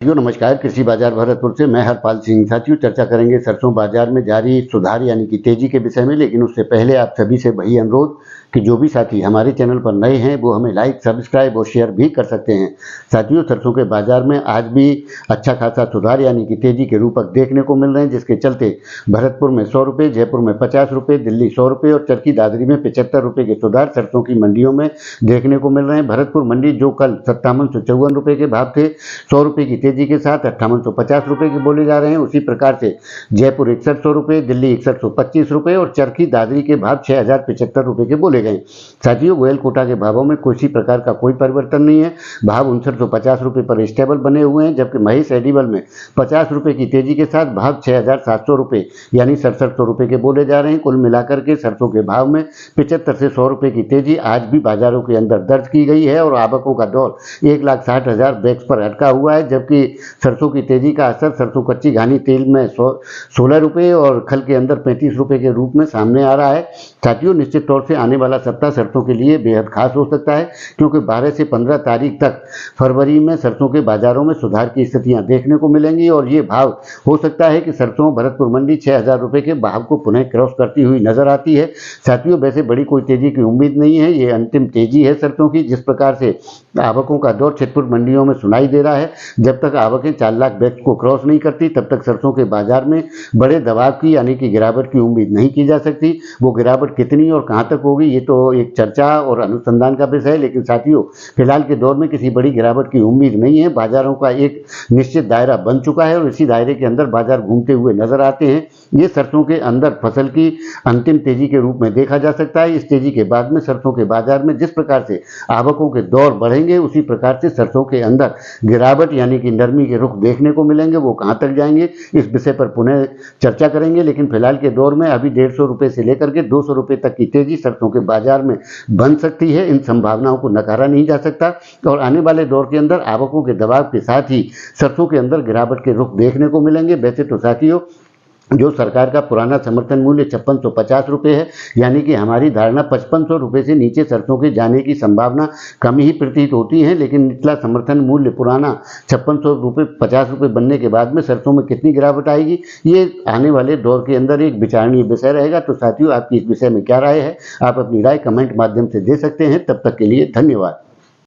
नमस्कार। कृषि बाजार भरतपुर से मैं हरपाल सिंह। साथियों, चर्चा करेंगे सरसों बाजार में जारी सुधार यानी कि तेजी के विषय में। लेकिन उससे पहले आप सभी से वही अनुरोध कि जो भी साथी हमारे चैनल पर नए हैं वो हमें लाइक, सब्सक्राइब और शेयर भी कर सकते हैं। साथियों, सरसों के बाजार में आज भी अच्छा खासा सुधार यानी कि तेजी के रूपक देखने को मिल रहे हैं, जिसके चलते भरतपुर में 100 रुपये, जयपुर में 50 रुपये, दिल्ली 100 रुपये और चरखी दादरी में 75 रुपये के सुधार सरसों की मंडियों में देखने को मिल रहे हैं। भरतपुर मंडी जो कल 5754 रुपये के भाव थे, 100 रुपये की तेजी के साथ 5850 रुपये के बोले जा रहे हैं। उसी प्रकार से जयपुर 6100 रुपये, दिल्ली 6125 रुपये और चरखी दादरी के भाव 6075 रुपये के बोले गए। साथियों, गोयल कोटा के भावों में किसी प्रकार का कोई परिवर्तन नहीं है। भाव 5950 रुपये पर स्टेबल बने हुए हैं, जबकि महेश एडिबल में 50 रुपये की तेजी के साथ भाव 6700 रुपये यानी 6700 रुपये के बोले जा रहे हैं। कुल मिलाकर के सरसों के भाव में 75 से 100 रुपये की तेजी आज भी बाजारों के अंदर दर्ज की गई है और आवकों का दौर 1,60,000 बैग्स पर अटका हुआ है। जबकि सरसों की तेजी का असर सरसों कच्ची घानी तेल में 16 रुपये और खल के अंदर 35 रुपये के रूप में सामने आ रहा है। साथियों, निश्चित तौर से आने वाला सप्ताह सरसों के लिए बेहद खास हो सकता है, क्योंकि 12 से 15 तारीख तक फरवरी में सरसों के बाजारों में सुधार की स्थितियां देखने को मिलेंगी और ये भाव हो सकता है कि सरसों भरतपुर मंडी 6000 रुपये के भाव को पुनः क्रॉस करती हुई नजर आती है। साथियों, वैसे बड़ी कोई तेजी की उम्मीद नहीं है, ये अंतिम तेजी है सरसों की। जिस प्रकार से आवकों का दौर छिटपुट मंडियों में सुनाई दे रहा है, जब तक आवकें 4 लाख बैग्स को क्रॉस नहीं करती तब तक सरसों के बाजार में बड़े दबाव की यानी कि गिरावट की उम्मीद नहीं की जा सकती। वो गिरावट कितनी और कहां तक होगी ये तो एक चर्चा और अनुसंधान का विषय है, लेकिन साथियों फिलहाल के दौर में किसी बड़ी गिरावट की उम्मीद नहीं है। बाजारों का एक निश्चित दायरा बन चुका है और इसी दायरे के अंदर बाजार घूमते हुए नजर आते हैं। ये सरसों के अंदर फसल की अंतिम तेजी के रूप में देखा जा सकता है। इस तेजी के बाद में सरसों के बाजार में जिस प्रकार से आवकों के दौर बढ़ेंगे, उसी प्रकार से सरसों के अंदर गिरावट यानी कि नरमी के रुख देखने को मिलेंगे। वो कहां तक जाएंगे इस विषय पर पुनः चर्चा करेंगे, लेकिन फिलहाल के दौर में अभी 150 रुपये से लेकर के 200 रुपये तक की तेजी सरसों के बाजार में बन सकती है। इन संभावनाओं को नकारा नहीं जा सकता और आने वाले दौर के अंदर आवकों के दबाव के साथ ही सरसों के अंदर गिरावट के रुख देखने को मिलेंगे। वैसे तो साथियों, जो सरकार का पुराना समर्थन मूल्य 5650 रुपये है, यानी कि हमारी धारणा 5500 रुपये से नीचे सरसों के जाने की संभावना कम ही प्रतीत होती है। लेकिन निचला समर्थन मूल्य पुराना 5600 रुपये 50 रुपये बनने के बाद में सरसों में कितनी गिरावट आएगी, ये आने वाले दौर के अंदर एक विचारणीय विषय रहेगा। तो साथियों, आपकी इस विषय में क्या राय है, आप अपनी राय कमेंट माध्यम से दे सकते हैं। तब तक के लिए धन्यवाद।